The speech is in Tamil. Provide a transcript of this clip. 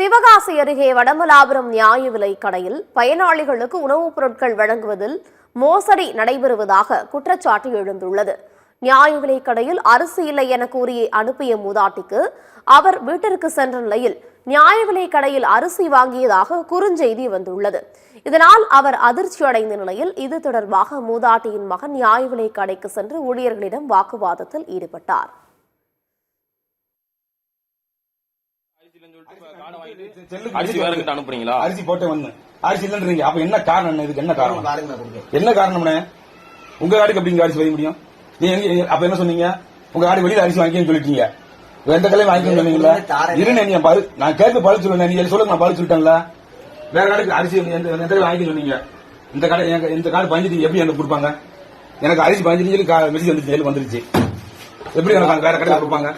சிவகாசி அருகே வடமலாபுரம் நியாய விலைக் கடையில் பயனாளிகளுக்கு உணவுப் பொருட்கள் வழங்குவதில் மோசடி நடைபெறுவதாக குற்றச்சாட்டு எழுந்துள்ளது. நியாய விலைக் கடையில் அரிசி இல்லை என கூறி அனுப்பிய மூதாட்டிக்கு அவர் வீட்டிற்கு சென்ற நிலையில் நியாய விலைக் கடையில் அரிசி வாங்கியதாக குறுஞ்செய்தி வந்துள்ளது. இதனால் அவர் அதிர்ச்சி அடைந்த நிலையில் இது தொடர்பாக மூதாட்டியின் மகன் நியாய விலைக் கடைக்கு சென்று ஊழியர்களிடம் வாக்குவாதத்தில் ஈடுபட்டார். அரிசி போட்டு வந்து அரிசி இல்லன்றீங்க. அப்ப என்ன காரணம்? இதுக்கு என்ன காரணம்? என்ன காரணம்னே? உங்க காடுக்கு எப்படி அரிசி வைக்க முடியும்? நீங்க அப்ப என்ன சொன்னீங்க? உங்க காடு வெளியில அரிசி வாங்கிக்கன்னு சொல்லிட்டீங்க. எந்த கலையும் வாங்கிக்கணும் சொன்னீங்களா? இருங்க, நீங்க நான் கேட்க பதில் சொல்லுங்க. நீங்க சொல்லுங்க, நான் பதில் சொல்லிட்டேன்ல. வேற காடுக்கு அரிசி எந்த வாங்கிக்க சொன்னீங்க? இந்த காடு பதிஞ்சிட்டு எப்படி எனக்கு கொடுப்பாங்க? எனக்கு அரிசி பதிஞ்சிட்டு மெசேஜ் வந்துருச்சு. எப்படி எனக்கு வேற கடையில் கொடுப்பாங்க?